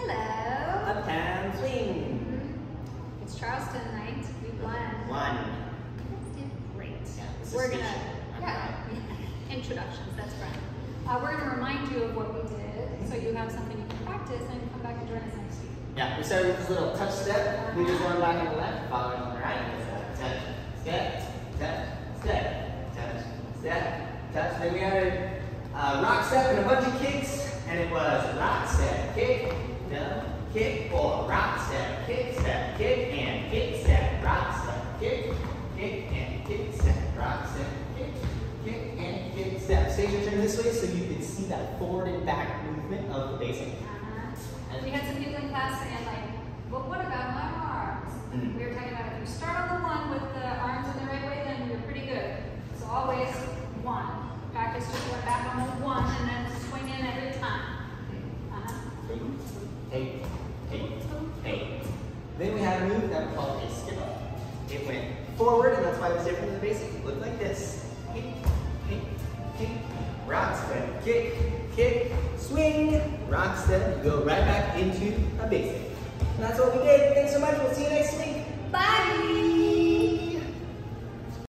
Hello. Uptown Swing. It's Charleston night. We won. Did great. Yeah, We're gonna introductions. That's fun. We're gonna remind you of what we did, so you have something you can practice and come back and join us next week. Yeah, we started with this little touch step. We just run back on the left, following on the right. Touch, step, touch, step, touch, step, touch. Then we added a rock step and a bunch of kicks, and it was rock step, kick, dump, kick, or rock step, kick, and kick, step, rock step, kick, and kick, step, rock step, kick, and kick, step. Stage your turn this way so you can see that forward and back movement of the basic. We had some people in class saying like, well, what about my arms? We were talking about if you start on the one with the arms in the right way, then you're pretty good. So always one. Practice just going back on the one and then swing in every time. Hey. Then we had a move that we called a skip up. It went forward, and that's why it was different than the basic. It looked like this. Kick, rock step, kick, swing, rock step. You go right back into a basic. And that's what we did. Thanks so much. We'll see you next week. Bye!